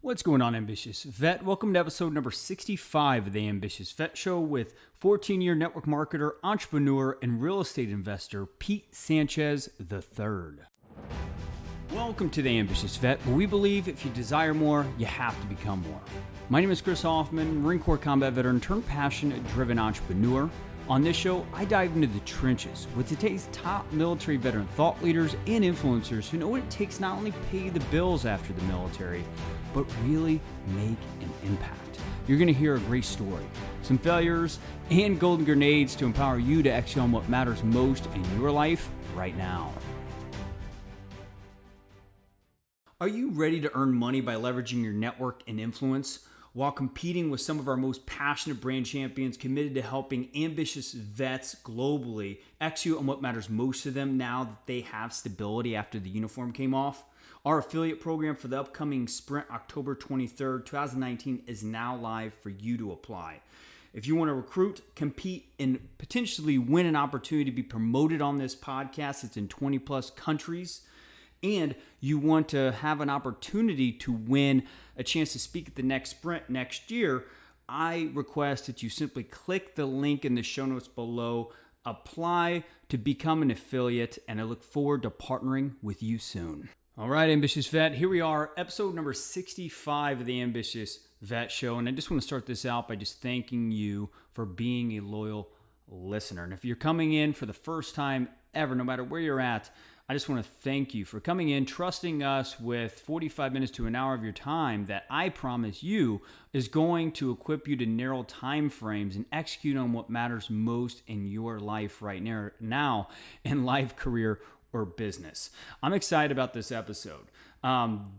What's going on, Ambitious Vet? Welcome to episode number 65 of the Ambitious Vet Show with 14-year network marketer, entrepreneur, and real estate investor, Pete Sanchez III. Welcome to the Ambitious Vet, where we believe if you desire more, you have to become more. My name is Chris Hoffman, Marine Corps combat veteran turned passion-driven entrepreneur. On this show, I dive into the trenches with today's top military veteran thought leaders and influencers who know what it takes not only to pay the bills after the military, but really make an impact. You're going to hear a great story, some failures, and golden grenades to empower you to excel on what matters most in your life right now. Are you ready to earn money by leveraging your network and influence while competing with some of our most passionate brand champions committed to helping ambitious vets globally execute on what matters most to them now that they have stability after the uniform came off? Our affiliate program for the upcoming Sprint October 23rd, 2019 is now live for you to apply. If you want to recruit, compete, and potentially win an opportunity to be promoted on this podcast, it's in 20 plus countries, and you want to have an opportunity to win a chance to speak at the next Sprint next year, I request that you simply click the link in the show notes below, apply to become an affiliate, and I look forward to partnering with you soon. All right, Ambitious Vet, here we are, episode number 65 of the Ambitious Vet Show, and I just want to start this out by just thanking you for being a loyal listener. And if you're coming in for the first time ever, no matter where you're at, I just want to thank you for coming in, trusting us with 45 minutes to an hour of your time that I promise you is going to equip you to narrow time frames and execute on what matters most in your life right now in life, career, or business. I'm excited about this episode.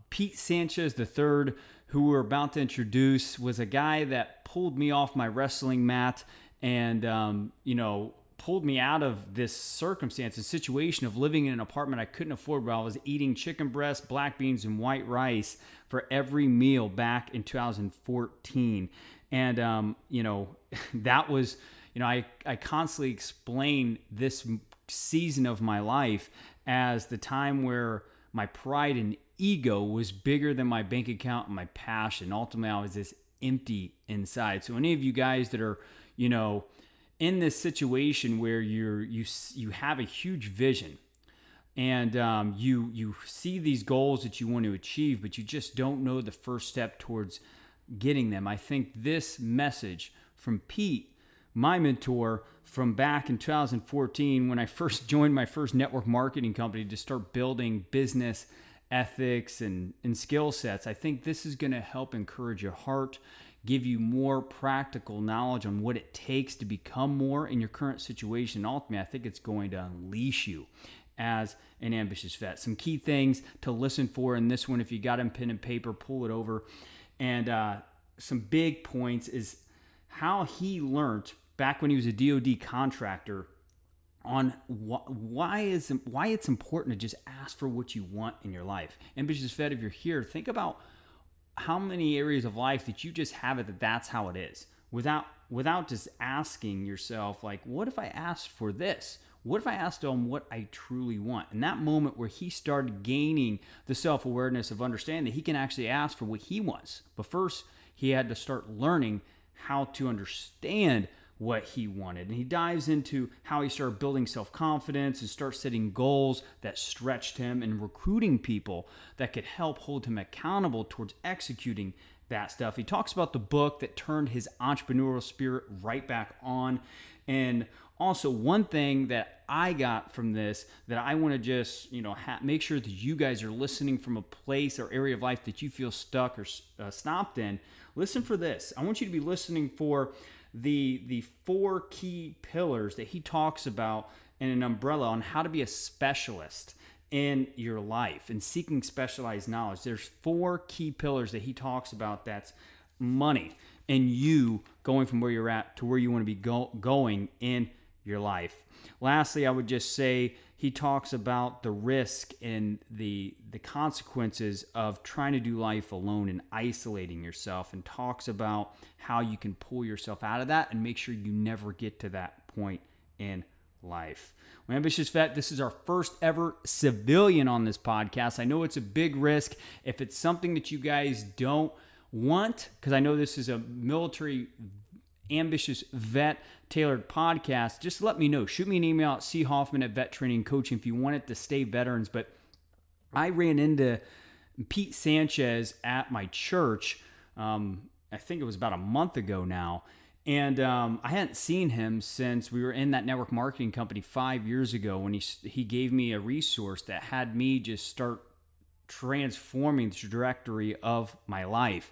Pete Sanchez III, who we're about to introduce, was a guy that pulled me off my wrestling mat and, pulled me out of this circumstance, a situation of living in an apartment I couldn't afford while I was eating chicken breast, black beans, and white rice for every meal back in 2014. And, that was, I constantly explain this season of my life as the time where my pride and ego was bigger than my bank account and my passion. Ultimately, I was this empty inside. So any of you guys that are, in this situation where you have a huge vision and you see these goals that you want to achieve, but you just don't know the first step towards getting them. I think this message from Pete, my mentor from back in 2014, when I first joined my first network marketing company to start building business ethics and skill sets, I think this is going to help encourage your heart, give you more practical knowledge on what it takes to become more in your current situation. Ultimately, I think it's going to unleash you as an ambitious vet. Some key things to listen for in this one. If you got a pen and paper, pull it over. And some big points is how he learned back when he was a DoD contractor on why it's important to just ask for what you want in your life. Ambitious vet, if you're here, think about how many areas of life that you just have it that's how it is, without just asking yourself, like, what if I asked for this? What if I asked him what I truly want? And that moment where he started gaining the self-awareness of understanding that he can actually ask for what he wants. But first, he had to start learning how to understand what he wanted. And he dives into how he started building self-confidence and start setting goals that stretched him and recruiting people that could help hold him accountable towards executing that stuff. He talks about the book that turned his entrepreneurial spirit right back on. And also, one thing that I got from this that I want to just, make sure that you guys are listening from a place or area of life that you feel stuck or stopped in. Listen for this. I want you to be listening for the four key pillars that he talks about in an umbrella on how to be a specialist in your life and seeking specialized knowledge. There's four key pillars that he talks about. That's money and you going from where you're at to where you want to be going in your life. Lastly, I would just say he talks about the risk and the consequences of trying to do life alone and isolating yourself, and talks about how you can pull yourself out of that and make sure you never get to that point in life. Well, Ambitious Vet, this is our first ever civilian on this podcast. I know it's a big risk. If it's something that you guys don't want, because I know this is a military ambitious vet tailored podcast, just let me know. Shoot me an email at choffman@vettrainingcoaching if you want it to stay veterans. But I ran into Pete Sanchez at my church. I think it was about a month ago now. And I hadn't seen him since we were in that network marketing company 5 years ago, when he gave me a resource that had me just start transforming the trajectory of my life.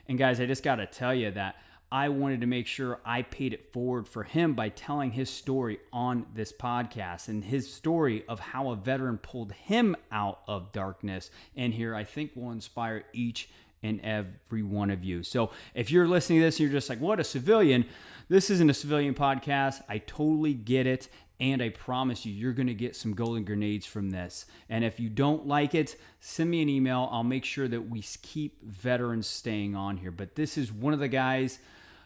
And guys, I just got to tell you that I wanted to make sure I paid it forward for him by telling his story on this podcast, and his story of how a veteran pulled him out of darkness. And here, I think, will inspire each and every one of you. So if you're listening to this and you're just like, what, a civilian? This isn't a civilian podcast. I totally get it. And I promise you, you're going to get some golden grenades from this. And if you don't like it, send me an email. I'll make sure that we keep veterans staying on here. But this is one of the guys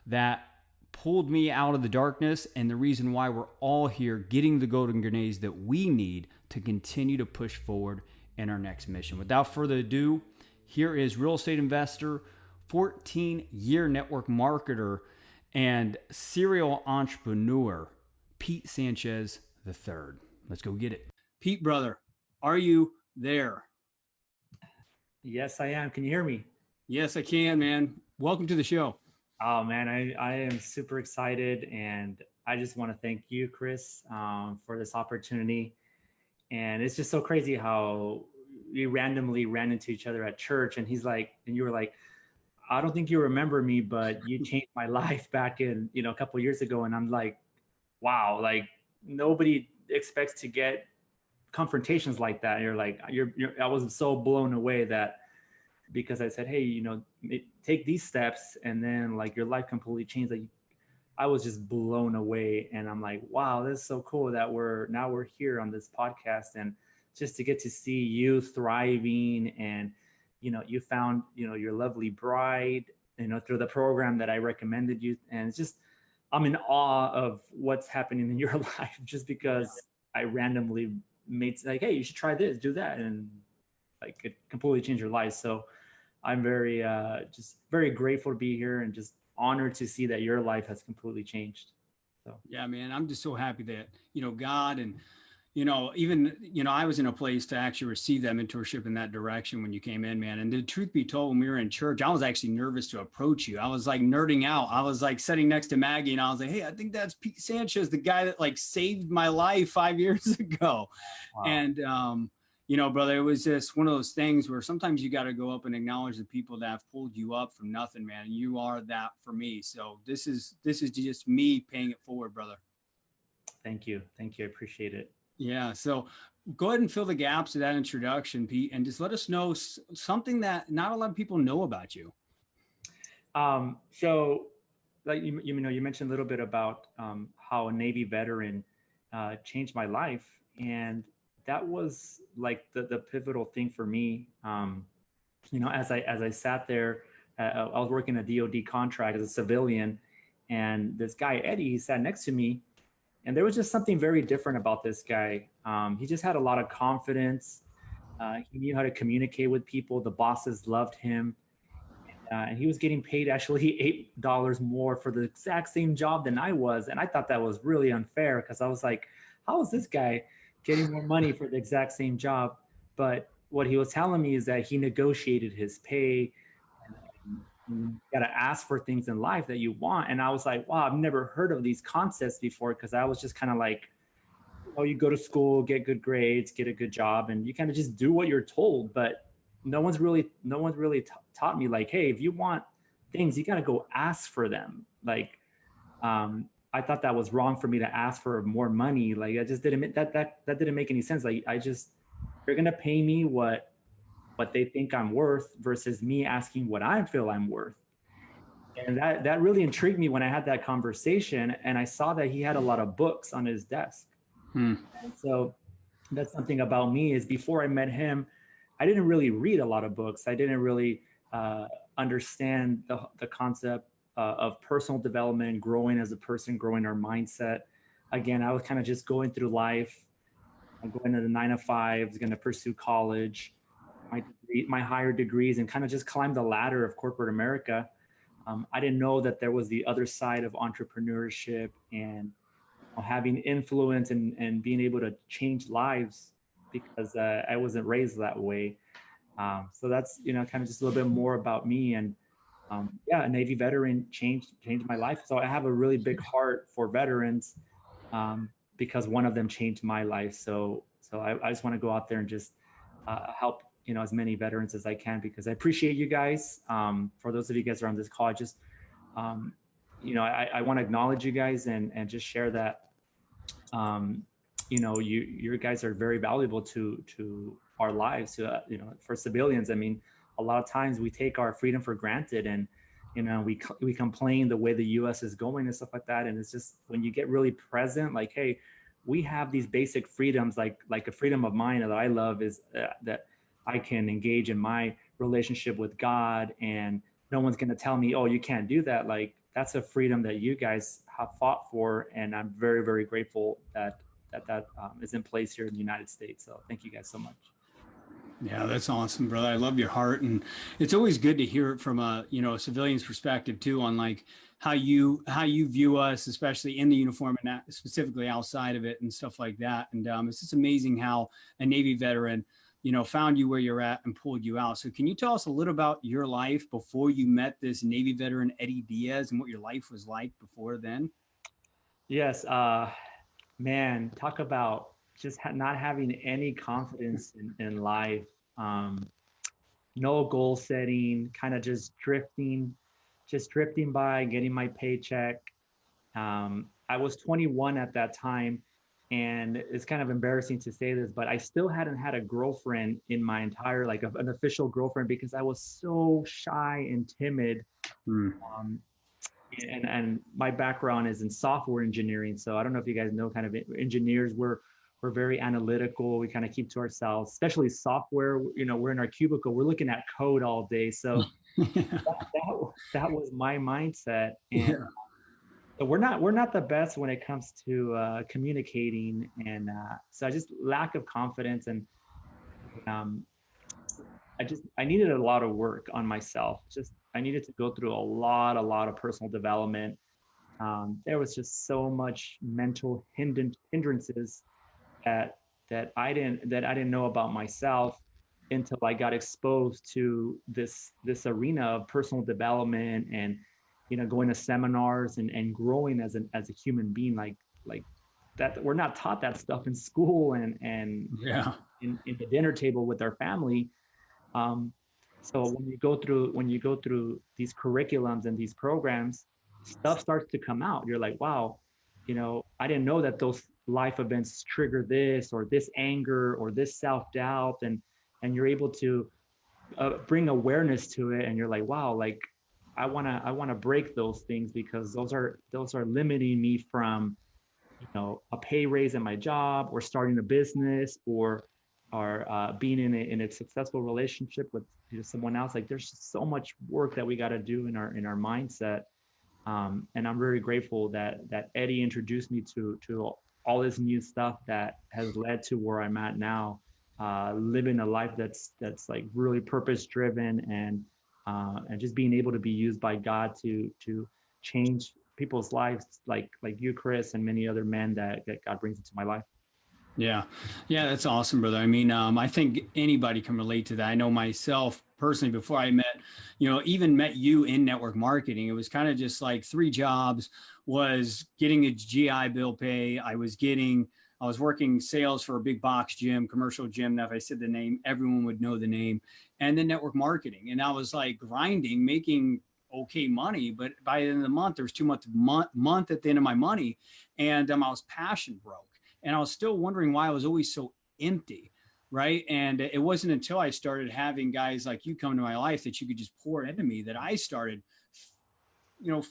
that pulled me out of the darkness, and the reason why we're all here getting the golden grenades that we need to continue to push forward in our next mission. Without further ado, here is real estate investor, 14-year network marketer, and serial entrepreneur, Pete Sanchez III. Let's go get it. Pete, brother, are you there? Yes, I am. Can you hear me? Yes, I can, man. Welcome to the show. Oh, man, I am super excited. And I just want to thank you, Chris, for this opportunity. And it's just so crazy how we randomly ran into each other at church. And he's like, and you were like, I don't think you remember me, but you changed my life back in, a couple of years ago. And I'm like, wow, like nobody expects to get confrontations like that. And you're like, I was so blown away that, because I said, hey, take these steps, and then like your life completely changed. Like I was just blown away. And I'm like, wow, this is so cool that we're here on this podcast, and just to get to see you thriving, and you found your lovely bride through the program that I recommended you. And it's just, I'm in awe of what's happening in your life, just because I randomly made like, hey, you should try this, do that, and like it completely changed your life. So I'm very just very grateful to be here, and just honored to see that your life has completely changed. So yeah, man, I'm just so happy that God, and even I was in a place to actually receive that mentorship in that direction when you came in, man. And the truth be told, when we were in church, I was actually nervous to approach you. I was like nerding out. I was like sitting next to Maggie, and I was like, hey, I think that's Pete Sanchez, the guy that like saved my life 5 years ago. Wow. And brother, it was just one of those things where sometimes you got to go up and acknowledge the people that have pulled you up from nothing, man. And you are that for me. So this is just me paying it forward, brother. Thank you. I appreciate it. Yeah. So go ahead and fill the gaps of that introduction, Pete, and just let us know something that not a lot of people know about you. So like, you mentioned a little bit about how a Navy veteran changed my life. And that was like the pivotal thing for me. As I sat there, I was working a DoD contract as a civilian, and this guy, Eddie, he sat next to me. And there was just something very different about this guy. He just had a lot of confidence. He knew how to communicate with people. The bosses loved him. And he was getting paid actually $8 more for the exact same job than I was. And I thought that was really unfair, because I was like, how is this guy getting more money for the exact same job? But what he was telling me is that he negotiated his pay. You got to ask for things in life that you want. And I was like, wow, I've never heard of these concepts before, because I was just kind of like, you go to school, get good grades, get a good job, and you kind of just do what you're told. But no one's really taught me like, hey, if you want things, you got to go ask for them. Like, I thought that was wrong for me to ask for more money. Like, I just didn't, that didn't make any sense. Like, they're going to pay me what they think I'm worth, versus me asking what I feel I'm worth. And that really intrigued me when I had that conversation, and I saw that he had a lot of books on his desk. And so that's something about me, is before I met him, I didn't really read a lot of books. I didn't really understand the concept of personal development, growing as a person, growing our mindset. again, I was kind of just going through life. I'm going to the 9 to 5, going to pursue college, my higher degrees, and kind of just climb the ladder of corporate America. I didn't know that there was the other side of entrepreneurship and having influence and being able to change lives because I wasn't raised that way. So that's kind of just a little bit more about me. And yeah, a Navy veteran changed my life. So I have a really big heart for veterans because one of them changed my life. So I just want to go out there and just help as many veterans as I can, because I appreciate you guys. For those of you guys that are on this call, I just I want to acknowledge you guys and just share that you guys are very valuable to our lives, for civilians. I mean, a lot of times we take our freedom for granted, and we complain the way the US is going and stuff like that. And it's just when you get really present, like, hey, we have these basic freedoms, like a freedom of mine that I love is that I can engage in my relationship with God, and no one's going to tell me, oh, you can't do that. Like, that's a freedom that you guys have fought for, and I'm very, very grateful that is in place here in the United States. So thank you guys so much. Yeah, that's awesome, brother. I love your heart, and it's always good to hear it from a a civilian's perspective too, on like how you view us, especially in the uniform and specifically outside of it and stuff like that. And it's just amazing how a Navy veteran, found you where you're at and pulled you out. So can you tell us a little about your life before you met this Navy veteran, Eddie Diaz, and what your life was like before then? Yes, man, talk about just not having any confidence in life. Um, no goal setting, kind of just drifting by, getting my paycheck. I was 21 at that time, and it's kind of embarrassing to say this, but I still hadn't had a girlfriend in my entire, like an official girlfriend, because I was so shy and timid. Mm. Um, and my background is in software engineering. So I don't know if you guys know, kind of engineers, we're very analytical. We kind of keep to ourselves, especially software. We're in our cubicle, we're looking at code all day. So that was my mindset. And Yeah. so we're not the best when it comes to communicating, and so I just lack of confidence, and um, I needed a lot of work on myself. Just I needed to go through a lot of personal development. There was just so much mental hindrances that I didn't know about myself until I got exposed to this arena of personal development, and going to seminars and growing as a human being, like that. We're not taught that stuff in school and Yeah. in the dinner table with our family. um, so when you go through these curriculums and these programs, stuff starts to come out. You're like, wow, I didn't know that those life events trigger this or this anger or this self-doubt, and you're able to bring awareness to it, and you're like, wow, like I want to break those things, because those are limiting me from a pay raise in my job, or starting a business, or being in a successful relationship with someone else. Like, there's just so much work that we got to do in our mindset. And I'm very grateful that Eddie introduced me to all this new stuff that has led to where I'm at now, living a life that's like really purpose driven, and just being able to be used by God to change people's lives, like you, Chris, and many other men that God brings into my life. Yeah. Yeah, that's awesome, brother. I mean, I think anybody can relate to that. I know myself personally, before I met, even met you in network marketing, it was kind of just like three jobs, was getting a GI Bill pay. I was working sales for a big box gym, commercial gym. Now, if I said the name, everyone would know the name, and then network marketing. And I was like grinding, making okay money, but by the end of the month, there was too much month at the end of my money. And I was passion broke. And I was still wondering why I was always so empty. Right. And it wasn't until I started having guys like you come to my life that you could just pour into me that I started,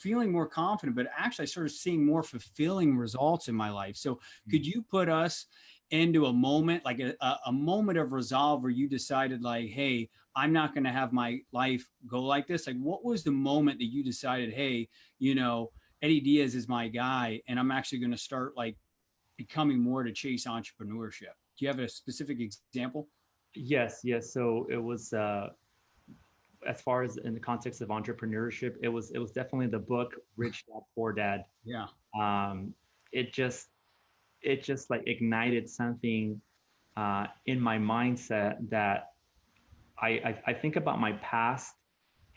feeling more confident, but actually I started seeing more fulfilling results in my life. So could you put us into a moment, like a moment of resolve where you decided like, hey, I'm not going to have my life go like this? Like, what was the moment that you decided, hey, Eddie Diaz is my guy, and I'm actually going to start like becoming more to chase entrepreneurship? Do you have a specific example? Yes. So it was as far as in the context of entrepreneurship, it was definitely the book Rich Dad Poor Dad. Yeah. Um, it just like ignited something in my mindset that I think about my past,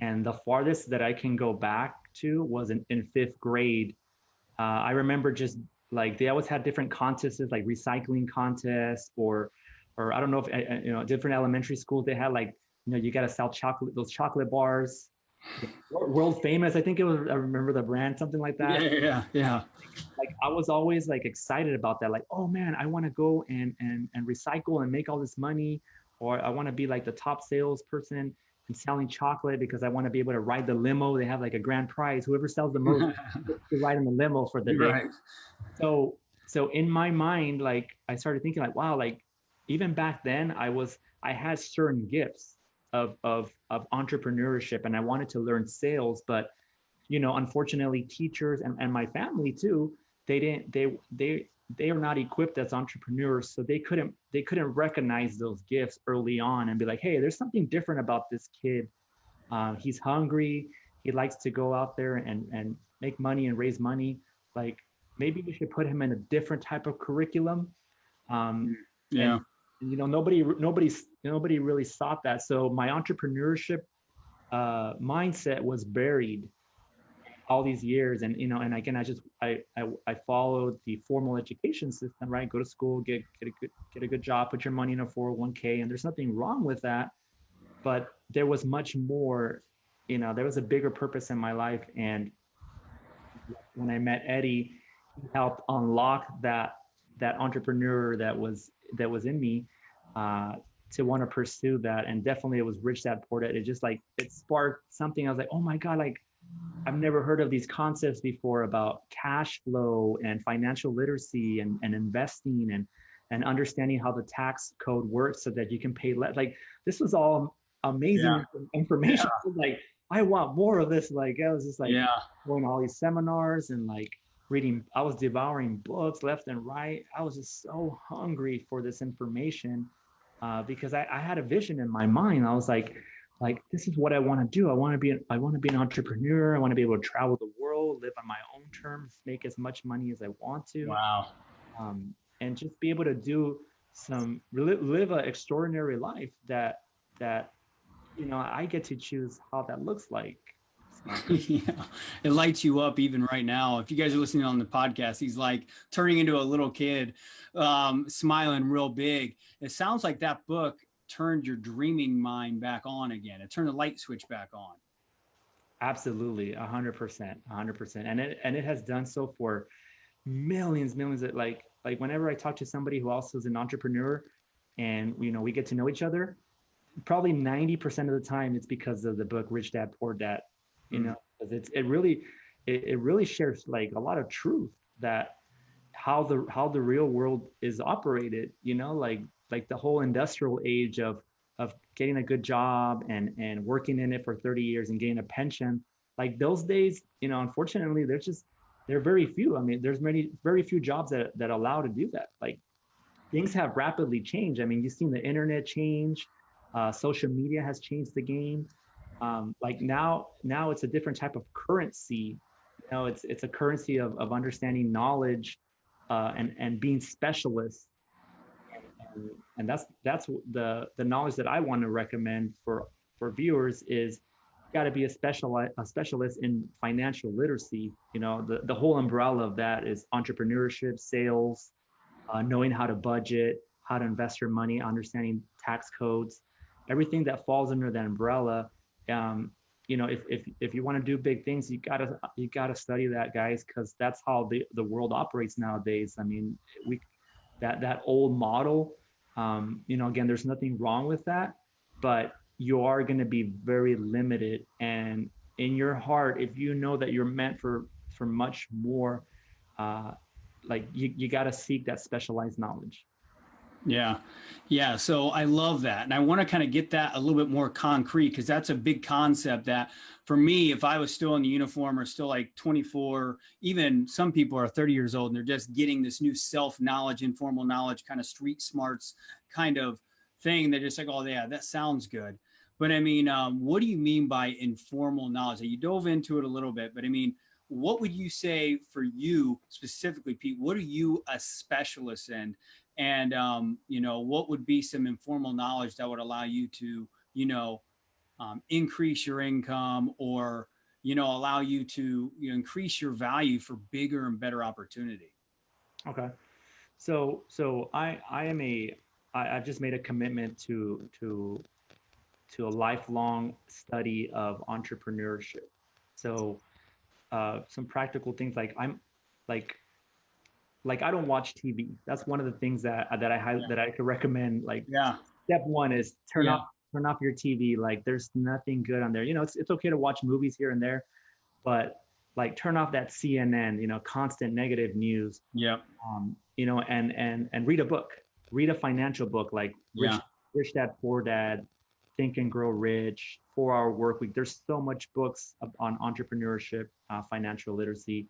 and the farthest that I can go back to was in fifth grade. I remember just like they always had different contests, like recycling contests, or I don't know if different elementary schools they had like you got to sell chocolate, those chocolate bars, world famous. I think it was. I remember the brand, something like Yeah. that. Yeah. Like I was always like excited about that. Like, oh man, I want to go and recycle and make all this money, or I want to be like the top salesperson and selling chocolate because I want to be able to ride the limo. They have like a grand prize. Whoever sells the most to ride in the limo for the You're day. right. So in my mind, like I started thinking like, wow, like even back then I had certain gifts of entrepreneurship and I wanted to learn sales, but unfortunately teachers and my family too, they didn't they are not equipped as entrepreneurs, so they couldn't recognize those gifts early on and be like, hey, there's something different about this kid. He's hungry, he likes to go out there and make money and raise money. Like maybe we should put him in a different type of curriculum. And Yeah. nobody really sought that, so my entrepreneurship mindset was buried all these years. And again, I followed the formal education system, right? Go to school, get a good job, put your money in a 401k, and there's nothing wrong with that, but there was much more. There was a bigger purpose in my life. And when I met Eddie, he helped unlock that entrepreneur that was in me, uh, to want to pursue that. And definitely it was Rich Dad Poor Dad. It just like it sparked something. I was like, oh my god, like I've never heard of these concepts before about cash flow and financial literacy and investing and understanding how the tax code works so that you can pay less. Like this was all Yeah. amazing information. Like I want more of this. Like I was just like Yeah. going to all these seminars and like reading. I was devouring books left and right. I was just so hungry for this information, because I had a vision in my mind. I was like this is what I want to do. I want to be an entrepreneur. I want to be able to travel the world, live on my own terms, make as much money as I want to, Wow. and just be able to do live an extraordinary life that I get to choose how that looks like. Yeah, it lights you up even right now. If you guys are listening on the podcast, he's like turning into a little kid, smiling real big. It sounds like that book turned your dreaming mind back on again. It turned the light switch back on. Absolutely, 100%, 100%, and it has done so for millions of, like whenever I talk to somebody who also is an entrepreneur, and we get to know each other, probably 90% of the time it's because of the book Rich Dad Poor Dad. Because it really shares like a lot of truth that how the real world is operated. Like the whole industrial age of getting a good job and working in it for 30 years and getting a pension. Like those days, unfortunately, they're very few. I mean, there's very few jobs that allow to do that. Like things have rapidly changed. I mean, you've seen the internet change. Social media has changed the game. Like now it's a different type of currency. It's a currency of understanding knowledge, and being specialists. And that's the knowledge that I want to recommend for viewers is got to be a specialist in financial literacy. The whole umbrella of that is entrepreneurship, sales, knowing how to budget, how to invest your money, understanding tax codes, everything that falls under that umbrella. If you want to do big things, you gotta study that, guys, because that's how the world operates nowadays. I mean, that old model. Again, there's nothing wrong with that, but you are going to be very limited. And in your heart, if you know that you're meant for much more, like you got to seek that specialized knowledge. Yeah. Yeah. So I love that. And I want to kind of get that a little bit more concrete because that's a big concept that for me, if I was still in the uniform or still like 24, even some people are 30 years old and they're just getting this new self knowledge, informal knowledge, kind of street smarts kind of thing. They're just like, oh, yeah, that sounds good. But I mean, what do you mean by informal knowledge? You dove into it a little bit, but I mean, what would you say for you specifically, Pete? What are you a specialist in? And what would be some informal knowledge that would allow you to increase your income or allow you to increase your value for bigger and better opportunity? Okay. So I am I've just made a commitment to a lifelong study of entrepreneurship. So some practical things like like I don't watch TV. That's one of the things that I could recommend. Like Yeah. step one is Yeah. turn off your TV. Like there's nothing good on there. It's okay to watch movies here and there, but like turn off that CNN, constant negative news. Yeah. And read a book. Read a financial book like Yeah. Rich Dad Poor Dad, Think and Grow Rich, 4 Hour Work Week. There's so much books on entrepreneurship, financial literacy.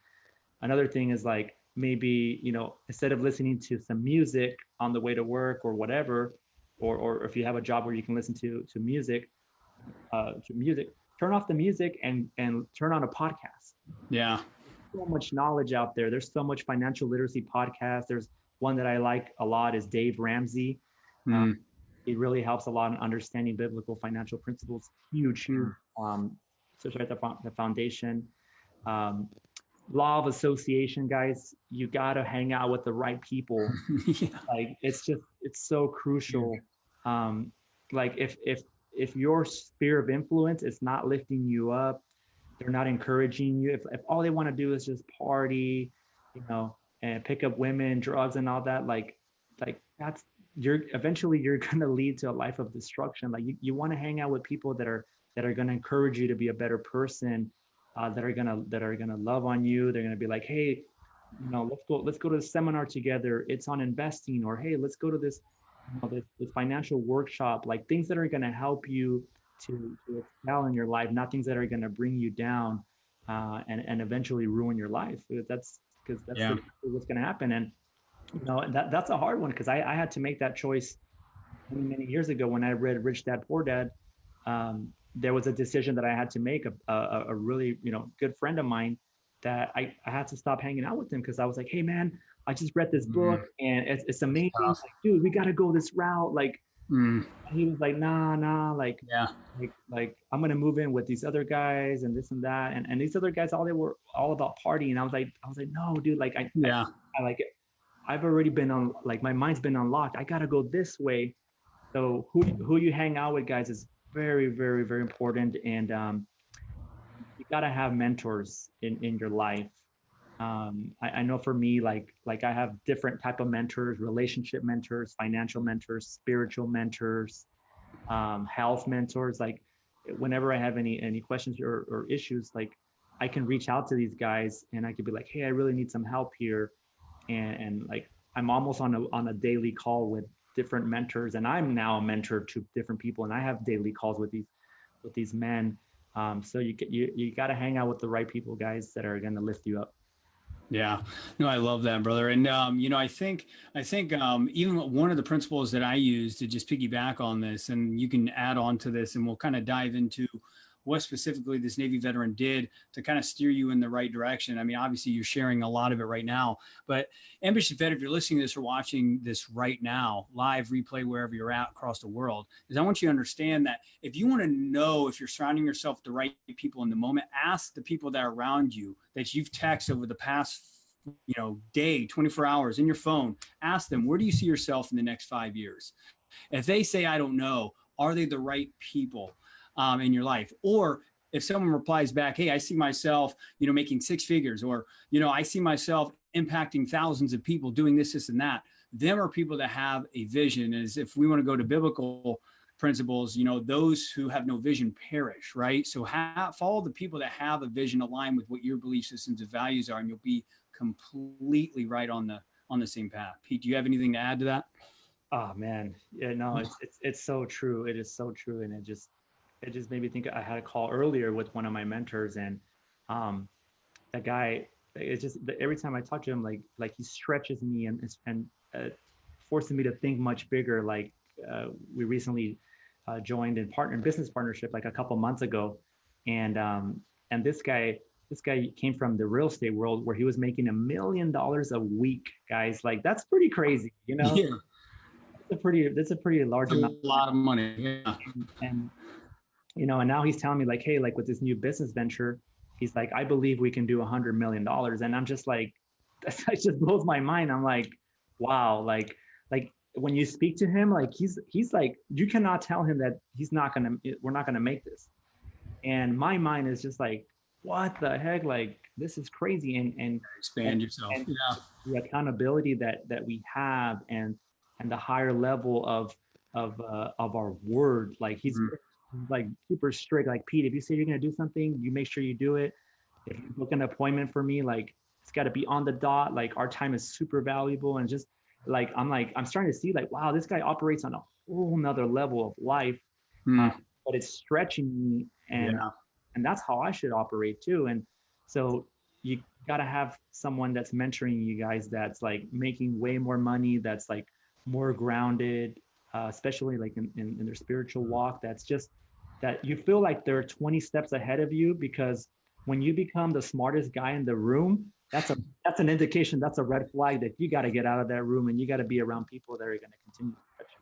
Another thing is like maybe instead of listening to some music on the way to work or whatever, or if you have a job where you can listen to music, turn off the music and turn on a podcast. Yeah. So much knowledge out there. There's so much financial literacy podcast. There's one that I like a lot is Dave Ramsey. Um, Mm. it really helps a lot in understanding biblical financial principles. Huge. So it's right the foundation. Um, Law of association, guys. You got to hang out with the right people. Yeah. Like it's so crucial. Um, like if your sphere of influence is not lifting you up, they're not encouraging you. If all they want to do is just party, and pick up women, drugs, and all that, like that's you're gonna lead to a life of destruction. Like you want to hang out with people that are gonna encourage you to be a better person, that are gonna love on you. They're gonna be like, hey, let's go to the seminar together. It's on investing, or hey, let's go to this financial workshop. Like things that are gonna help you to excel in your life, not things that are gonna bring you down, and eventually ruin your life. That's Yeah. what's gonna happen. And that's a hard one because I had to make that choice many years ago when I read Rich Dad Poor Dad. There was a decision that I had to make. A really good friend of mine that I had to stop hanging out with him because I was like, hey man, I just read this book Mm. and it's amazing. Tough. Like, dude, we got to go this route. Like Mm. he was like, nah, Yeah. like I'm gonna move in with these other guys and this and that, and these other guys, all they were all about partying. I was like, no, dude, like Yeah. I like it. I've already been on, like my mind's been unlocked. I gotta go this way. So who you hang out with, guys, is very, very, very important. And you gotta have mentors in your life. I know for me, like I have different type of mentors: relationship mentors, financial mentors, spiritual mentors, health mentors. Like whenever I have any questions or issues, like I can reach out to these guys and I could be like, hey, I really need some help here. And like I'm almost on a daily call with different mentors, and I'm now a mentor to different people, and I have daily calls with these men. So you got to hang out with the right people, guys, that are going to lift you up. Yeah, no, I love that, brother. And I think even one of the principles that I use to just piggyback on this, and you can add on to this, and we'll kind of dive into what specifically this Navy veteran did to kind of steer you in the right direction. I mean, obviously, you're sharing a lot of it right now, but ambitious vet, if you're listening to this or watching this right now, live replay wherever you're at across the world, is I want you to understand that if you want to know if you're surrounding yourself with the right people in the moment, ask the people that are around you that you've texted over the past day, 24 hours in your phone. Ask them, where do you see yourself in the next 5 years? If they say, I don't know, are they the right people in your life? Or if someone replies back, hey, I see myself, making six figures, or, I see myself impacting thousands of people doing this, and that, them are people that have a vision. As if we want to go to biblical principles, those who have no vision perish, right? So follow the people that have a vision aligned with what your belief systems and values are, and you'll be completely right on the same path. Pete, do you have anything to add to that? Oh man, yeah, no, it's so true. It is so true, and it just made me think. I had a call earlier with one of my mentors, and um, that guy. It's just every time I talk to him, like he stretches me and forces me to think much bigger. Like we recently joined in partner business partnership like a couple months ago, and this guy came from the real estate world where he was making $1 million a week, guys. Like that's pretty crazy, you know. Yeah, That's a pretty large it's amount. a lot of money. Yeah. And and now he's telling me like, hey, like with this new business venture, he's like, I believe we can do $100 million. And I'm just like, that just blows my mind. I'm like, wow, like when you speak to him, like he's like, you cannot tell him that we're not gonna make this. And my mind is just like, what the heck? Like this is crazy. And Expand yourself. and Yeah. the accountability that we have, and the higher level of our word. Like he's Mhm. like super strict. Like, Pete, if you say you're gonna do something, you make sure you do it. If you book an appointment for me, like it's got to be on the dot. Like our time is super valuable. And just I'm starting to see like, wow, this guy operates on a whole nother level of life. Mm. But it's stretching me, Yeah. and that's how I should operate too. And so you got to have someone that's mentoring you guys, that's like making way more money, that's like more grounded, especially like in their spiritual walk. That's just that you feel like they're 20 steps ahead of you, because when you become the smartest guy in the room, that's an indication, that's a red flag that you got to get out of that room, and you got to be around people that are going to continue to stretch you.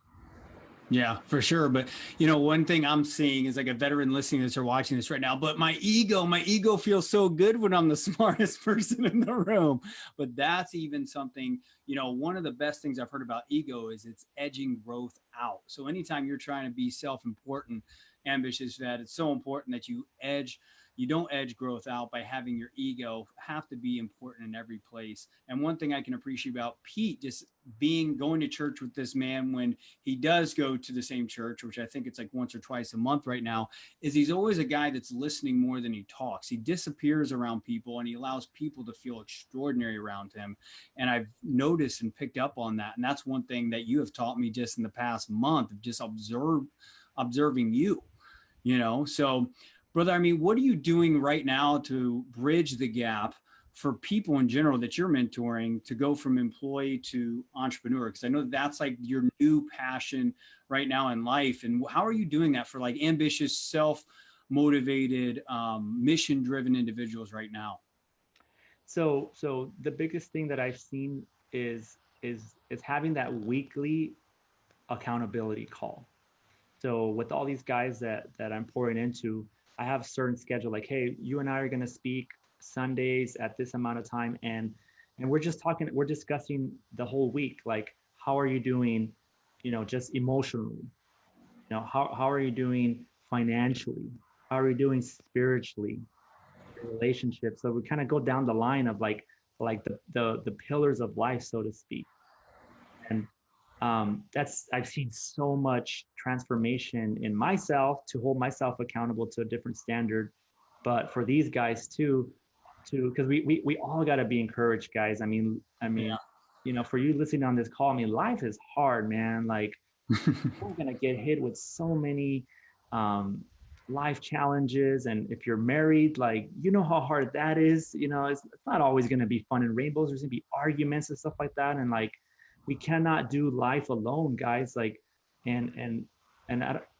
Yeah, for sure. But one thing I'm seeing is like a veteran listening to this or watching this right now. But my ego feels so good when I'm the smartest person in the room. But that's even something, one of the best things I've heard about ego is it's edging growth out. So anytime you're trying to be self-important, ambitious, that it's so important that you don't edge growth out by having your ego have to be important in every place. And one thing I can appreciate about Pete, just going to church with this man when he does go to the same church, which I think it's like once or twice a month right now, is he's always a guy that's listening more than he talks. He disappears around people and he allows people to feel extraordinary around him. And I've noticed and picked up on that. And that's one thing that you have taught me just in the past month of just observing you. So brother, I mean, what are you doing right now to bridge the gap for people in general that you're mentoring to go from employee to entrepreneur? Because I know that's like your new passion right now in life. And how are you doing that for like ambitious, self-motivated, mission-driven individuals right now? So the biggest thing that I've seen is having that weekly accountability call. So with all these guys that I'm pouring into, I have a certain schedule. Like, hey, you and I are going to speak Sundays at this amount of time, and we're discussing the whole week. Like, how are you doing? Just emotionally. How are you doing financially? How are you doing spiritually? Your relationships. So we kind of go down the line of like the pillars of life, so to speak. And that's I've seen so much transformation in myself to hold myself accountable to a different standard, but for these guys too, because we all got to be encouraged, guys. I mean, for you listening on this call, I mean, life is hard, man. Like we're gonna get hit with so many um, life challenges, and if you're married, like how hard that is. It's not always gonna be fun and rainbows. There's gonna be arguments and stuff like that, and like we cannot do life alone, guys. Like, and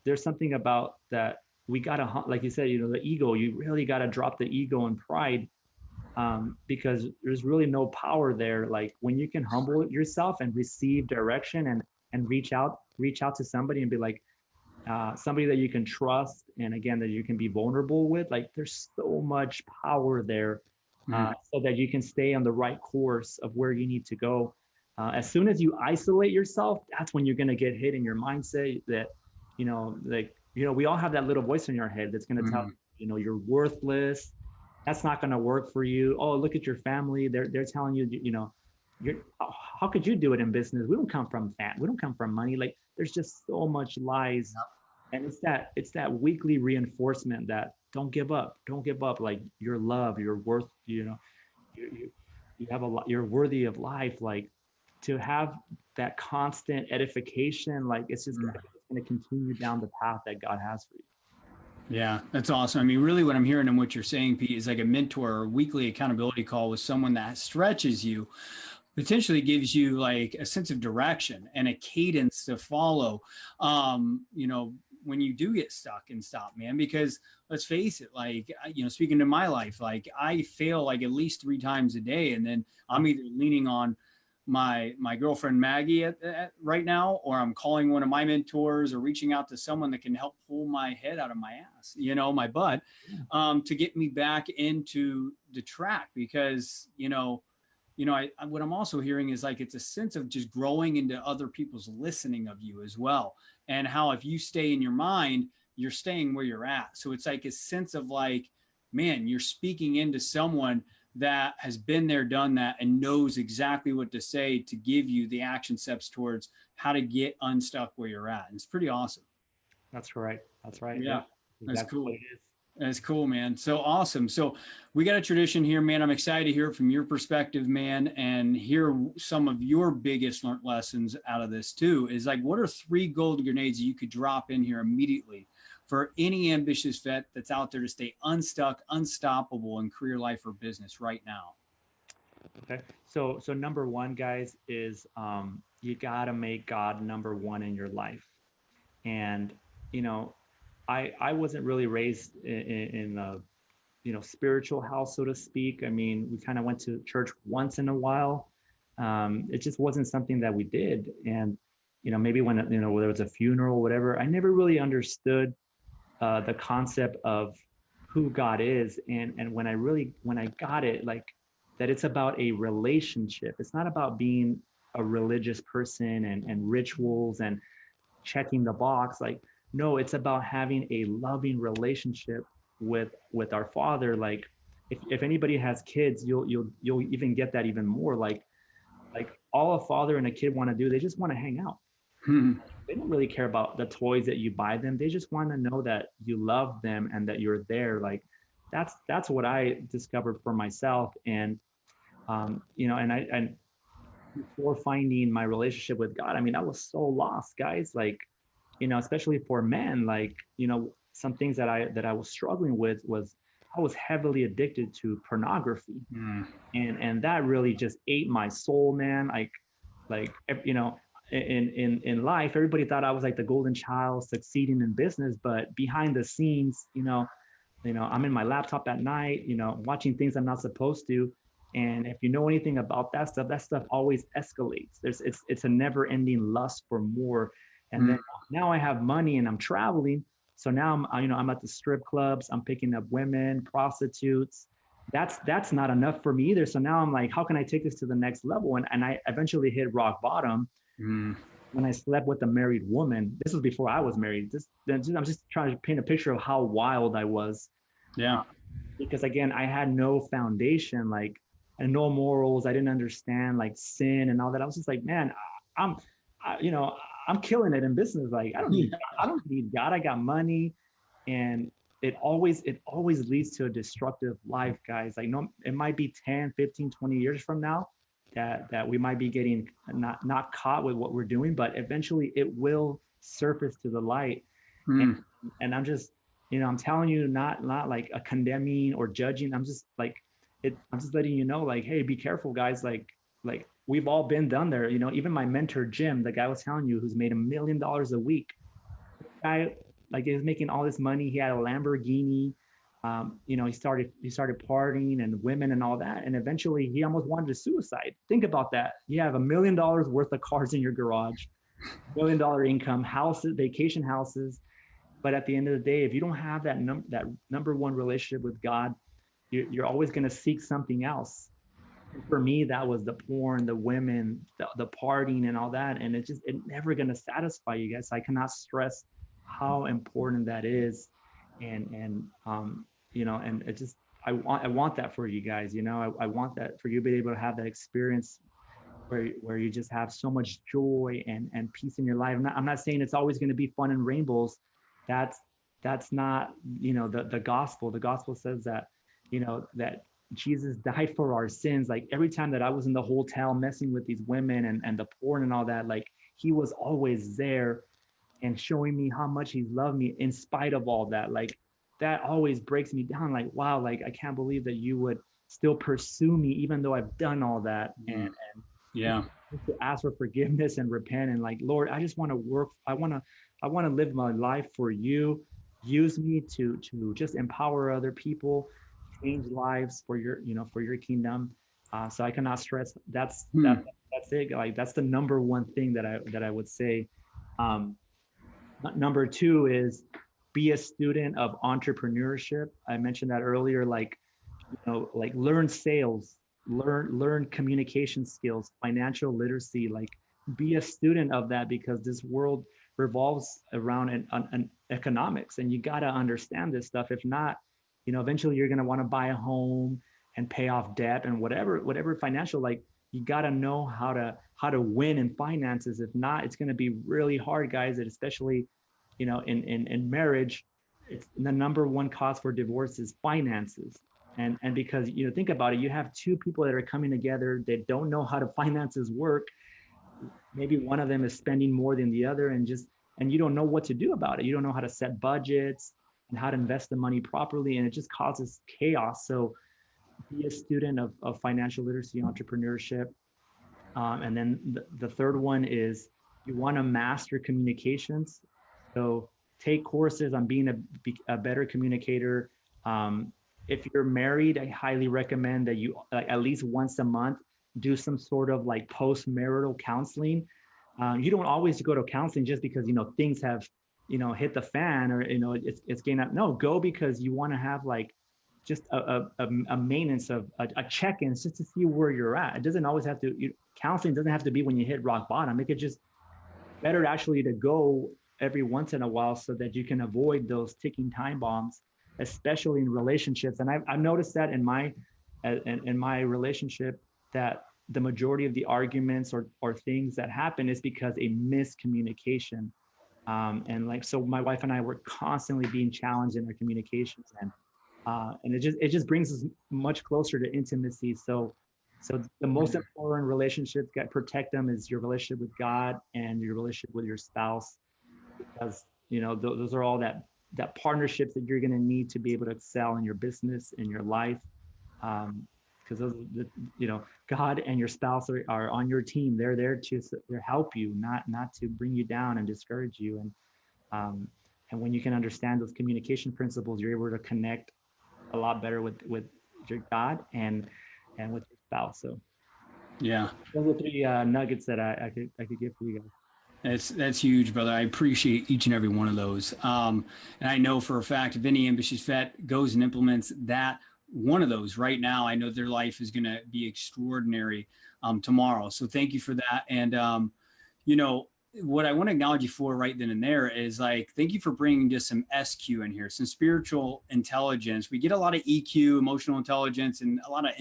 there's something about that we gotta, like you said, the ego. You really gotta drop the ego and pride, because there's really no power there. Like when you can humble yourself and receive direction, and reach out to somebody and be like, somebody that you can trust, and again that you can be vulnerable with. Like there's so much power there, so that you can stay on the right course of where you need to go. As soon as you isolate yourself, that's when you're going to get hit in your mindset that, we all have that little voice in your head that's going to tell you're worthless. That's not going to work for you. Oh, look at your family. They're telling you, you're, how could you do it in business? We don't come from that. We don't come from money. Like there's just so much lies. And it's that weekly reinforcement that don't give up. Don't give up. Like your love, your worth, you, you have a lot, you're worthy of life. Like to have that constant edification, like it's just going to continue down the path that God has for you. Yeah, that's awesome. I mean, really what I'm hearing and what you're saying, Pete, is like a mentor or weekly accountability call with someone that stretches you, potentially gives you like a sense of direction and a cadence to follow. When you do get stuck and stop, man, because let's face it, like, speaking to my life, like I fail like at least 3 times a day. And then I'm either leaning on my girlfriend Maggie at right now, or I'm calling one of my mentors or reaching out to someone that can help pull my head out of my ass, my butt, to get me back into the track. Because, what I'm also hearing is like, it's a sense of just growing into other people's listening of you as well. And how, if you stay in your mind, you're staying where you're at. So it's like a sense of like, man, you're speaking into someone that has been there, done that, and knows exactly what to say to give you the action steps towards how to get unstuck where you're at. And it's pretty awesome. That's right. That's right. Yeah, that's exactly cool. what it is. That's cool, man. So awesome. So we got a tradition here, man. I'm excited to hear it from your perspective, man, and hear some of your biggest learned lessons out of this too. Is like, what are 3 gold grenades that you could drop in here immediately for any ambitious vet that's out there to stay unstuck, unstoppable in career life or business right now? Okay. So number 1, guys, is you got to make God number 1 in your life. And, I wasn't really raised in a spiritual house, so to speak. I mean, we kind of went to church once in a while. It just wasn't something that we did. And, maybe when, whether it was a funeral or whatever, I never really understood the concept of who God is. And when I got it, like, that it's about a relationship. It's not about being a religious person and rituals and checking the box. Like, no, it's about having a loving relationship with our Father. Like, if anybody has kids, you'll even get that even more. Like all a father and a kid want to do, they just want to hang out. They don't really care about the toys that you buy them. They just want to know that you love them and that you're there. Like, that's what I discovered for myself. And and before finding my relationship with God, I mean, I was so lost, guys. Like, especially for men, like, some things that I was struggling with was I was heavily addicted to pornography. And that really just ate my soul, man. In life, everybody thought I was like the golden child succeeding in business, but behind the scenes, I'm in my laptop at night, watching things I'm not supposed to. And if you know anything about that stuff always escalates. It's a never ending lust for more. And then now I have money and I'm traveling. So now I'm at the strip clubs, I'm picking up women, prostitutes. That's not enough for me either. So now I'm like, how can I take this to the next level? And I eventually hit rock bottom when I slept with a married woman. This was before I was married. I'm just trying to paint a picture of how wild I was. Yeah. Because again, I had no foundation, like, and no morals. I didn't understand like sin and all that. I was just like, man, I'm killing it in business. Like, I don't need God. I got money. And it always leads to a destructive life, guys. Like, no, it might be 10, 15, 20 years from now that we might be getting not caught with what we're doing, but eventually it will surface to the light. And I'm just, I'm telling you, not like a condemning or judging. I'm just like, I'm just letting you know, like, hey, be careful, guys. Like we've all been done there. Even my mentor, Jim, the guy I was telling you, who's made $1 million a week. Guy, like, he was making all this money. He had a Lamborghini. He started partying and women and all that. And eventually he almost wanted to suicide. Think about that. You have $1 million worth of cars in your garage, $1 million income, houses, vacation houses. But at the end of the day, if you don't have that number 1 relationship with God, you're always going to seek something else. For me, that was the porn, the women, the partying and all that. And it's never going to satisfy you guys. I cannot stress how important that is. And it just, I want that for you guys. I want that for you to be able to have that experience where you just have so much joy and peace in your life. I'm not saying it's always going to be fun and rainbows. That's not, the gospel. The gospel says that, that Jesus died for our sins. Like every time that I was in the hotel messing with these women and the porn and all that, like he was always there and showing me how much he loved me in spite of all that. Like that always breaks me down. Like, wow, like I can't believe that you would still pursue me even though I've done all that. And Yeah. just to ask for forgiveness and repent and like, Lord, I just want to work. I want to live my life for you. Use me to just empower other people, change lives for your, for your kingdom. So I cannot stress Hmm. that's it. Like that's the number one thing that I would say. Um, Number two is be a student of entrepreneurship. I mentioned that earlier, like, like learn sales, learn communication skills, financial literacy, like be a student of that because this world revolves around an economics and you got to understand this stuff. If not, eventually you're going to want to buy a home and pay off debt and whatever financial, like you got to know how to win in finances. If not, it's going to be really hard, guys, and especially in marriage. It's the number one cause for divorce is finances. And because think about it, you have two people that are coming together that don't know how to finances work. Maybe one of them is spending more than the other, and you don't know what to do about it. You don't know how to set budgets and how to invest the money properly, and it just causes chaos. So be a student of financial literacy, entrepreneurship. And then the third one is you want to master communications. So take courses on being a better communicator. If you're married, I highly recommend that you like, at least once a month do some sort of like post-marital counseling. You don't always go to counseling just because things have hit the fan or it's getting up. No, go because you want to have like just a maintenance of a check-in just to see where you're at. It doesn't always have to, counseling doesn't have to be when you hit rock bottom. It could just better actually to go every once in a while so that you can avoid those ticking time bombs, especially in relationships. And I've noticed that in my relationship that the majority of the arguments or things that happen is because a miscommunication. And like, so my wife and I were constantly being challenged in our communications and it just brings us much closer to intimacy. So the most important relationships get protect them is your relationship with God and your relationship with your spouse, because those are all that partnerships that you're going to need to be able to excel in your business, in your life. Because those God and your spouse are on your team. They're there to help you, not to bring you down and discourage you. And when you can understand those communication principles, you're able to connect a lot better with your God and with your spouse. So Yeah. those are three nuggets that I could give for you guys. That's huge, brother. I appreciate each and every one of those. And I know for a fact, if any ambitious vet goes and implements that one of those right now, I know their life is going to be extraordinary tomorrow. So thank you for that. And you know what I want to acknowledge you for right then and there is like, thank you for bringing just some SQ in here, some spiritual intelligence. We get a lot of EQ, emotional intelligence, and a lot of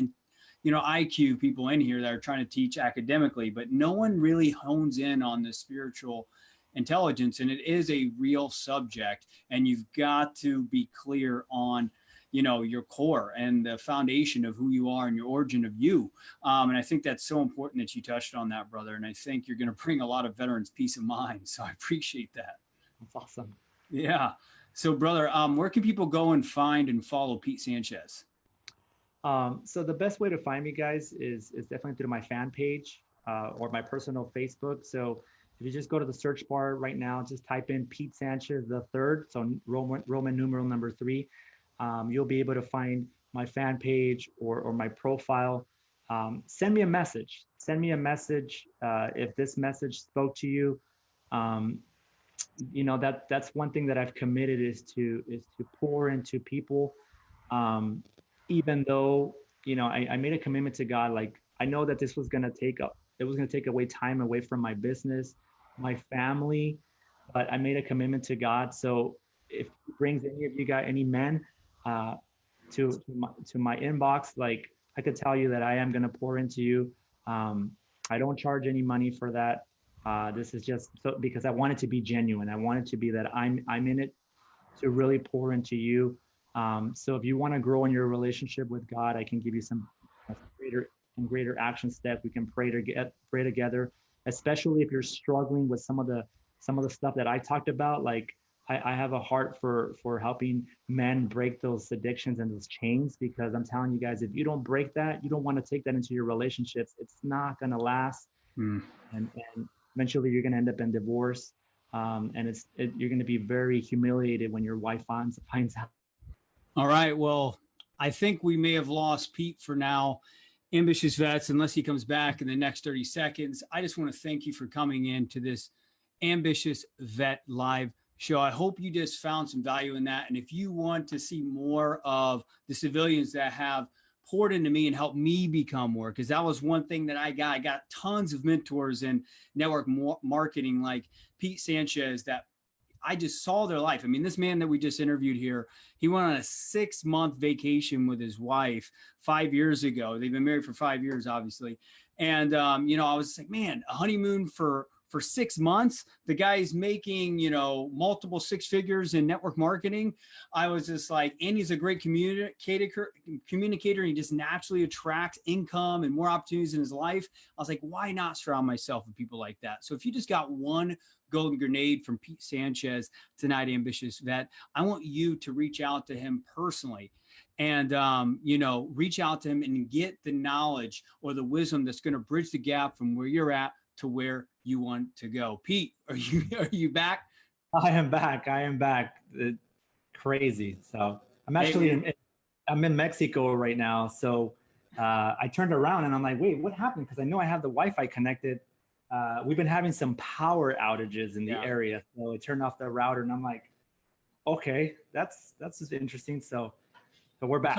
IQ people in here that are trying to teach academically, but no one really hones in on the spiritual intelligence. And it is a real subject, and you've got to be clear on your core and the foundation of who you are and your origin of you. And I think that's so important that you touched on that, brother. And I think you're going to bring a lot of veterans peace of mind. So I appreciate that. That's awesome. Yeah. So brother, where can people go and find and follow Pete Sanchez? So the best way to find me, guys, is definitely through my fan page or my personal Facebook. So if you just go to the search bar right now, just type in Pete Sanchez the third, so Roman numeral number 3. You'll be able to find my fan page or my profile. Send me a message. Send me a message if this message spoke to you. Um, that's one thing that I've committed is to pour into people. Um, Even though I made a commitment to God, like I know that this was gonna take away time away from my business, my family, but I made a commitment to God. So if He brings any of you guys, any men, uh, to my inbox, like I could tell you that I am gonna pour into you. Um, I don't charge any money for that. This is just so because I want it to be genuine. I want it to be that I'm in it to really pour into you. So if you want to grow in your relationship with God, I can give you some greater action steps. We can pray together, especially if you're struggling with some of the stuff that I talked about. Like I have a heart for helping men break those addictions and those chains, because I'm telling you guys, if you don't break that, you don't want to take that into your relationships. It's not gonna last, Mm. and eventually you're gonna end up in divorce. And you're going to be very humiliated when your wife finds out. All right. Well, I think we may have lost Pete for now. Ambitious Vets, unless he comes back in the next 30 seconds. I just want to thank you for coming in to this Ambitious Vet live show. I hope you just found some value in that. And if you want to see more of the civilians that have poured into me and helped me become more, because that was one thing that I got tons of mentors in network marketing, like Pete Sanchez, that I just saw their life. I mean, this man that we just interviewed here, he went on a 6-month vacation with his wife 5 years ago. They've been married for 5 years, obviously. And, I was like, man, a honeymoon for 6 months. The guy's making, multiple 6 figures in network marketing. I was just like, and he's a great communicator. And he just naturally attracts income and more opportunities in his life. I was like, why not surround myself with people like that? So if you just got one golden grenade from Pete Sanchez tonight, Ambitious Vet, I want you to reach out to him personally and, reach out to him and get the knowledge or the wisdom that's going to bridge the gap from where you're at to where you want to go. Pete, are you back? I am back. Crazy. So I'm in Mexico right now. So I turned around and I'm like, wait, what happened? Because I know I have the Wi-Fi connected. We've been having some power outages in the area. So I turned off the router and I'm like, okay, that's just interesting. So but we're back.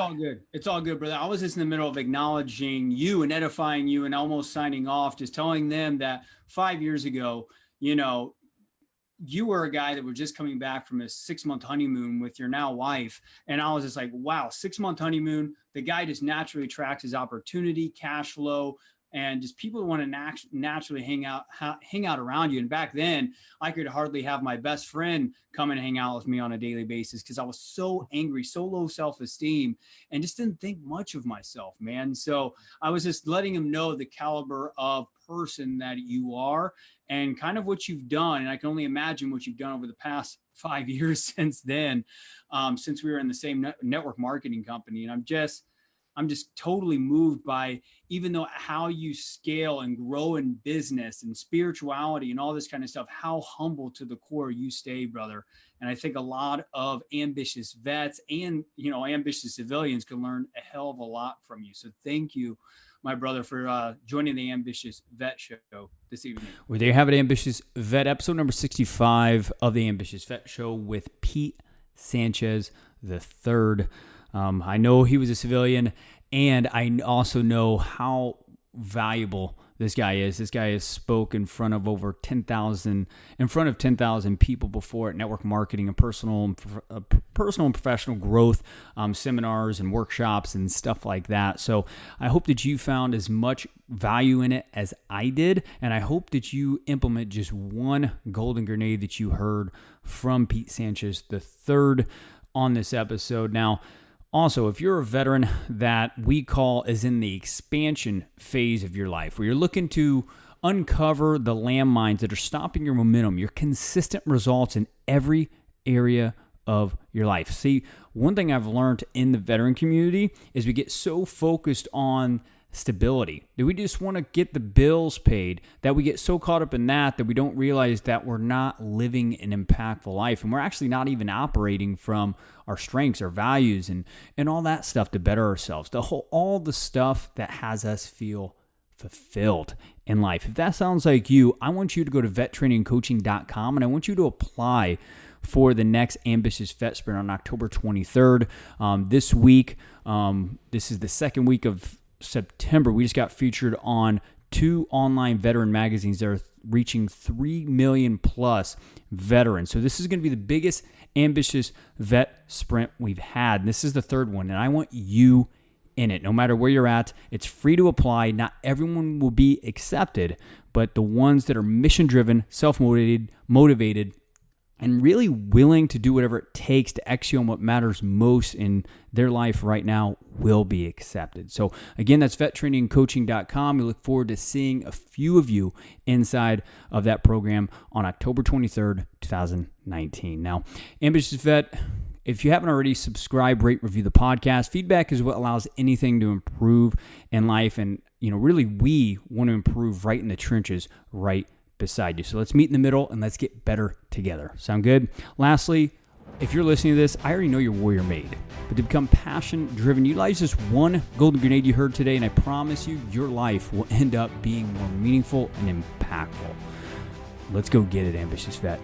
It's all good, brother. I was just in the middle of acknowledging you and edifying you and almost signing off, just telling them that 5 years ago, you were a guy that was just coming back from a 6-month honeymoon with your now wife. And I was just like, wow, 6-month honeymoon. The guy just naturally attracts his opportunity, cash flow, and just people want to naturally hang out around you. And back then, I could hardly have my best friend come and hang out with me on a daily basis because I was so angry, so low self-esteem, and just didn't think much of myself, man. So I was just letting him know the caliber of person that you are and kind of what you've done. And I can only imagine what you've done over the past 5 years since then, since we were in the same network marketing company. And I'm just totally moved by, even though how you scale and grow in business and spirituality and all this kind of stuff, how humble to the core you stay, brother. And I think a lot of ambitious vets and, ambitious civilians can learn a hell of a lot from you. So thank you, my brother, for joining the Ambitious Vet Show this evening. Well, there you have it, Ambitious Vet, episode number 65 of the Ambitious Vet Show with Pete Sanchez III. I know he was a civilian, and I also know how valuable this guy is. This guy has spoke in front of 10,000 people before at network marketing and personal and professional growth seminars and workshops and stuff like that. So I hope that you found as much value in it as I did, and I hope that you implement just one golden grenade that you heard from Pete Sanchez III on this episode. Now, also, if you're a veteran that we call is in the expansion phase of your life, where you're looking to uncover the landmines that are stopping your momentum, your consistent results in every area of your life. See, one thing I've learned in the veteran community is we get so focused on stability, that we just want to get the bills paid, that we get so caught up in that we don't realize that we're not living an impactful life, and we're actually not even operating from our strengths, our values, and all that stuff to better ourselves, all the stuff that has us feel fulfilled in life. If that sounds like you, I want you to go to vettrainingcoaching.com, and I want you to apply for the next Ambitious Vet Sprint on October 23rd. This week, this is the second week of September. We just got featured on 2 online veteran magazines that are reaching 3 million plus veterans. So this is going to be the biggest Ambitious Vet Sprint we've had. And this is the 3rd one, and I want you in it. No matter where you're at, it's free to apply. Not everyone will be accepted, but the ones that are mission-driven, self-motivated, and really willing to do whatever it takes to execute on what matters most in their life right now will be accepted. So again, that's vettrainingcoaching.com. We look forward to seeing a few of you inside of that program on October 23rd, 2019. Now, Ambitious Vet, if you haven't already, subscribe, rate, review the podcast. Feedback is what allows anything to improve in life. And, really we want to improve right in the trenches, right beside you. So let's meet in the middle and let's get better together. Sound good? Lastly, if you're listening to this, I already know you're warrior made, but to become passion driven, utilize this one golden grenade you heard today, and I promise you, your life will end up being more meaningful and impactful. Let's go get it, Ambitious Vet.